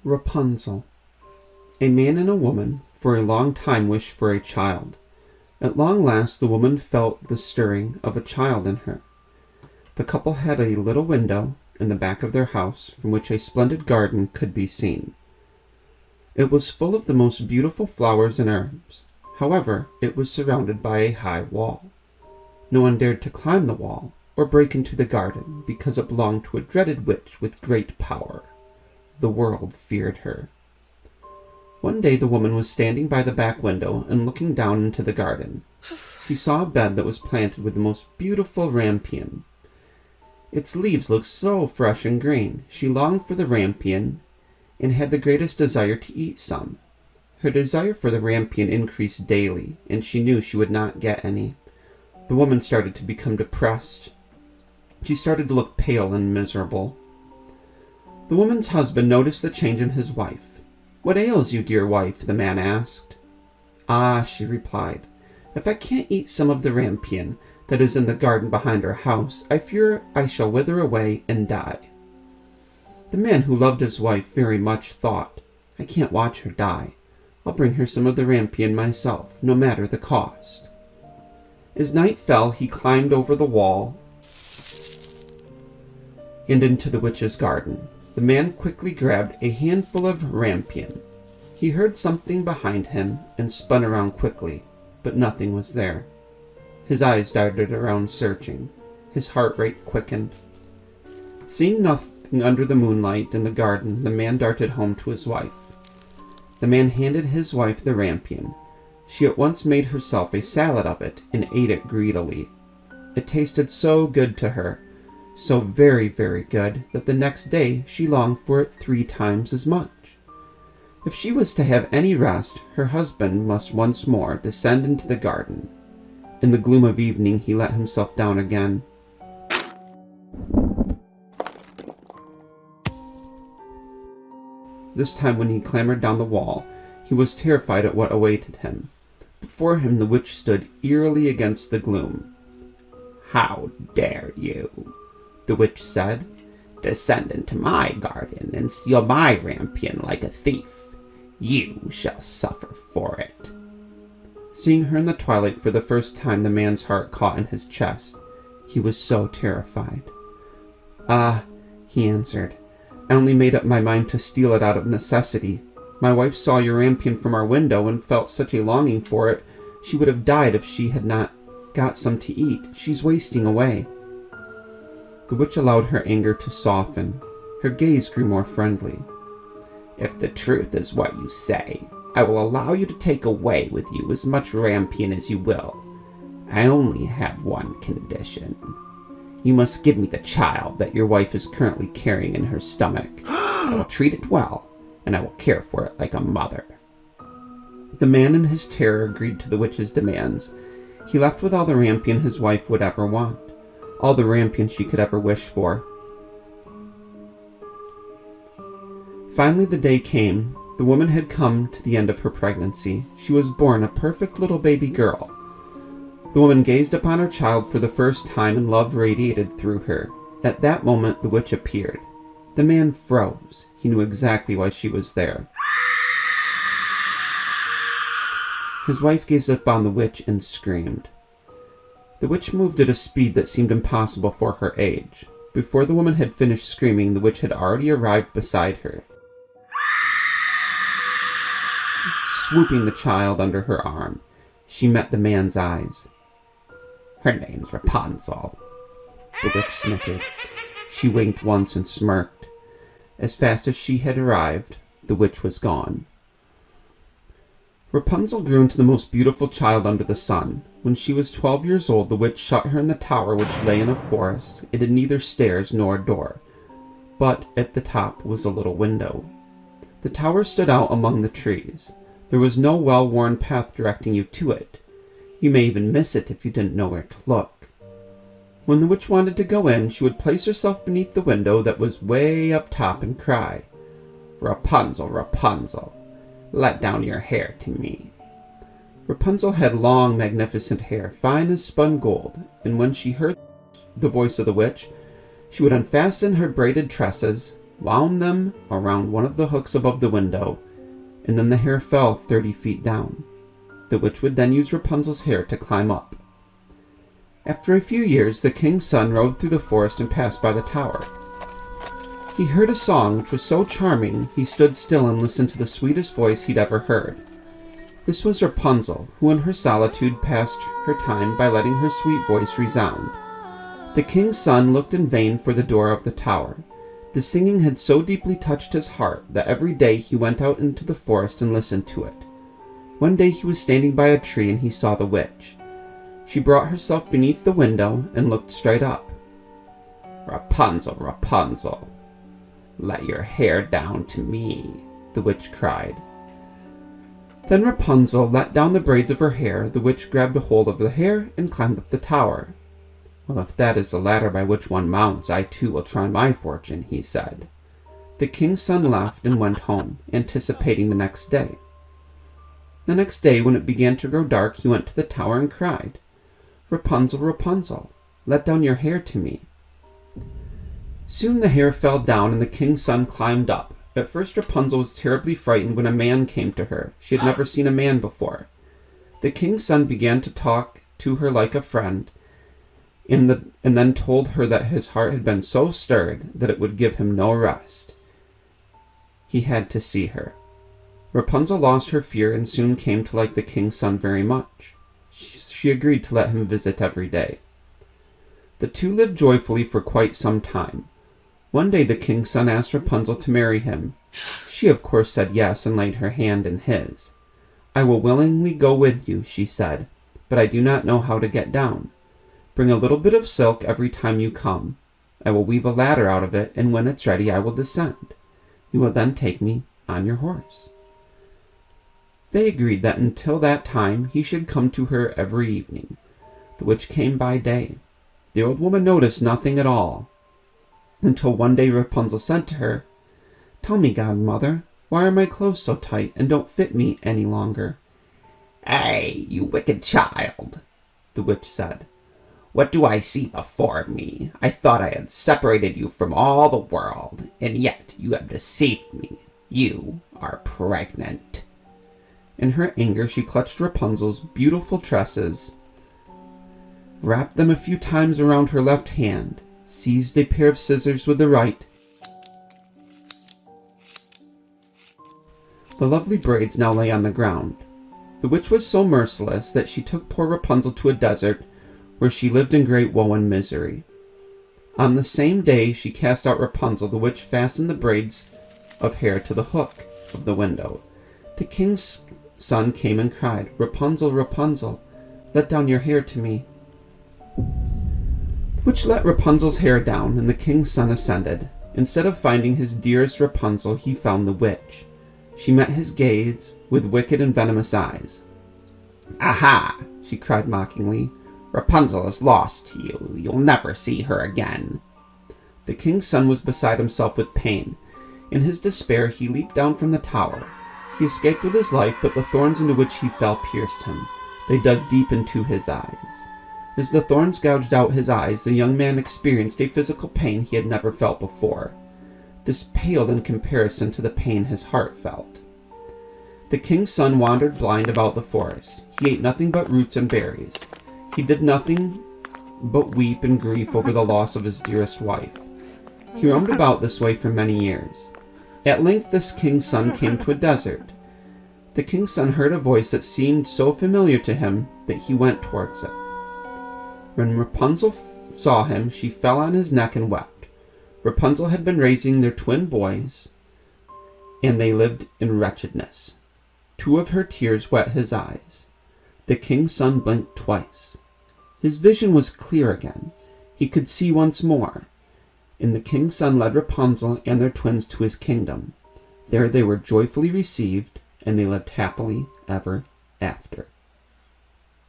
Rapunzel. A man and a woman for a long time wished for a child. At long last the woman felt the stirring of a child in her. The couple had a little window in the back of their house from which a splendid garden could be seen. It was full of the most beautiful flowers and herbs. However, it was surrounded by a high wall. No one dared to climb the wall or break into the garden because it belonged to a dreaded witch with great power. The world feared her. One day the woman was standing by the back window and looking down into the garden. She saw a bed that was planted with the most beautiful rampion. Its leaves looked so fresh and green. She longed for the rampion and had the greatest desire to eat some. Her desire for the rampion increased daily, and she knew she would not get any. The woman started to become depressed. She started to look pale and miserable. The woman's husband noticed the change in his wife. "What ails you, dear wife?" the man asked. "Ah," she replied, "if I can't eat some of the rampion that is in the garden behind our house, I fear I shall wither away and die." The man, who loved his wife very much, thought, "I can't watch her die. I'll bring her some of the rampion myself, no matter the cost." As night fell, he climbed over the wall and into the witch's garden. The man quickly grabbed a handful of rampion. He heard something behind him and spun around quickly, but nothing was there. His eyes darted around searching. His heart rate quickened. Seeing nothing under the moonlight in the garden, the man darted home to his wife. The man handed his wife the rampion. She at once made herself a salad of it and ate it greedily. It tasted so good to her, so very, very good, that the next day she longed for it 3 times as much. If she was to have any rest, her husband must once more descend into the garden. In the gloom of evening he let himself down again. This time when he clambered down the wall, he was terrified at what awaited him. Before him the witch stood eerily against the gloom. "How dare you," the witch said, "descend into my garden and steal my rampion like a thief? You shall suffer for it." Seeing her in the twilight for the first time, the man's heart caught in his chest. He was so terrified. "Ah," he answered, "I only made up my mind to steal it out of necessity. My wife saw your rampion from our window and felt such a longing for it, she would have died if she had not got some to eat. She's wasting away." The witch allowed her anger to soften. Her gaze grew more friendly. "If the truth is what you say, I will allow you to take away with you as much rampion as you will. I only have one condition. You must give me the child that your wife is currently carrying in her stomach. I will treat it well, and I will care for it like a mother." The man in his terror agreed to the witch's demands. He left with all the rampion his wife would ever want, all the rampion she could ever wish for. Finally the day came. The woman had come to the end of her pregnancy. She was born a perfect little baby girl. The woman gazed upon her child for the first time, and love radiated through her. At that moment the witch appeared. The man froze. He knew exactly why she was there. His wife gazed upon the witch and screamed. The witch moved at a speed that seemed impossible for her age. Before the woman had finished screaming, the witch had already arrived beside her, swooping the child under her arm. She met the man's eyes. "Her name's Rapunzel," the witch snickered. She winked once and smirked. As fast as she had arrived, the witch was gone. Rapunzel grew into the most beautiful child under the sun. When she was 12 years old, the witch shut her in the tower which lay in a forest. It had neither stairs nor a door, but at the top was a little window. The tower stood out among the trees. There was no well-worn path directing you to it. You may even miss it if you didn't know where to look. When the witch wanted to go in, she would place herself beneath the window that was way up top and cry, "Rapunzel, Rapunzel, let down your hair to me." Rapunzel had long, magnificent hair, fine as spun gold, and when she heard the voice of the witch, she would unfasten her braided tresses wound them around one of the hooks above the window, and then the hair fell 30 feet down. The witch would then use Rapunzel's hair to climb up. After a few years, the king's son rode through the forest and passed by the tower. He heard a song which was so charming, he stood still and listened to the sweetest voice he'd ever heard. This was Rapunzel, who in her solitude passed her time by letting her sweet voice resound. The king's son looked in vain for the door of the tower. The singing had so deeply touched his heart that every day he went out into the forest and listened to it. One day he was standing by a tree and he saw the witch. She brought herself beneath the window and looked straight up. "Rapunzel, Rapunzel, let your hair down to me," the witch cried. Then Rapunzel let down the braids of her hair. The witch grabbed a hold of the hair and climbed up the tower. "Well, if that is the ladder by which one mounts, I too will try my fortune," he said. The king's son laughed and went home, anticipating the next day. The next day, when it began to grow dark, he went to the tower and cried, "Rapunzel, Rapunzel, let down your hair to me." Soon the hair fell down and the king's son climbed up. At first Rapunzel was terribly frightened when a man came to her. She had never seen a man before. The king's son began to talk to her like a friend, and then told her that his heart had been so stirred that it would give him no rest. He had to see her. Rapunzel lost her fear and soon came to like the king's son very much. She agreed to let him visit every day. The two lived joyfully for quite some time. One day the king's son asked Rapunzel to marry him. She of course said yes and laid her hand in his. "I will willingly go with you," she said, "but I do not know how to get down. Bring a little bit of silk every time you come. I will weave a ladder out of it, and when it's ready I will descend. You will then take me on your horse." They agreed that until that time he should come to her every evening. The witch came by day. The old woman noticed nothing at all, until one day Rapunzel said to her, "Tell me, godmother, why are my clothes so tight and don't fit me any longer?" "Hey, you wicked child," the witch said. "What do I see before me? I thought I had separated you from all the world, and yet you have deceived me. You are pregnant." In her anger, she clutched Rapunzel's beautiful tresses, wrapped them a few times around her left hand, seized a pair of scissors with the right. The lovely braids now lay on the ground. The witch was so merciless that she took poor Rapunzel to a desert, where she lived in great woe and misery. On the same day she cast out Rapunzel, the witch fastened the braids of hair to the hook of the window. The king's son came and cried, "Rapunzel, Rapunzel, let down your hair to me." The witch let Rapunzel's hair down, and the king's son ascended. Instead of finding his dearest Rapunzel, he found the witch. She met his gaze with wicked and venomous eyes. "Aha!" she cried mockingly. "Rapunzel is lost to you. You'll never see her again." The king's son was beside himself with pain. In his despair, he leaped down from the tower. He escaped with his life, but the thorns into which he fell pierced him. They dug deep into his eyes. As the thorns gouged out his eyes, the young man experienced a physical pain he had never felt before. This paled in comparison to the pain his heart felt. The king's son wandered blind about the forest. He ate nothing but roots and berries. He did nothing but weep and grief over the loss of his dearest wife. He roamed about this way for many years. At length this king's son came to a desert. The king's son heard a voice that seemed so familiar to him that he went towards it. When Rapunzel saw him, she fell on his neck and wept. Rapunzel had been raising their twin boys, and they lived in wretchedness. 2 of her tears wet his eyes. The king's son blinked twice. His vision was clear again. He could see once more. And the king's son led Rapunzel and their twins to his kingdom. There they were joyfully received, and they lived happily ever after.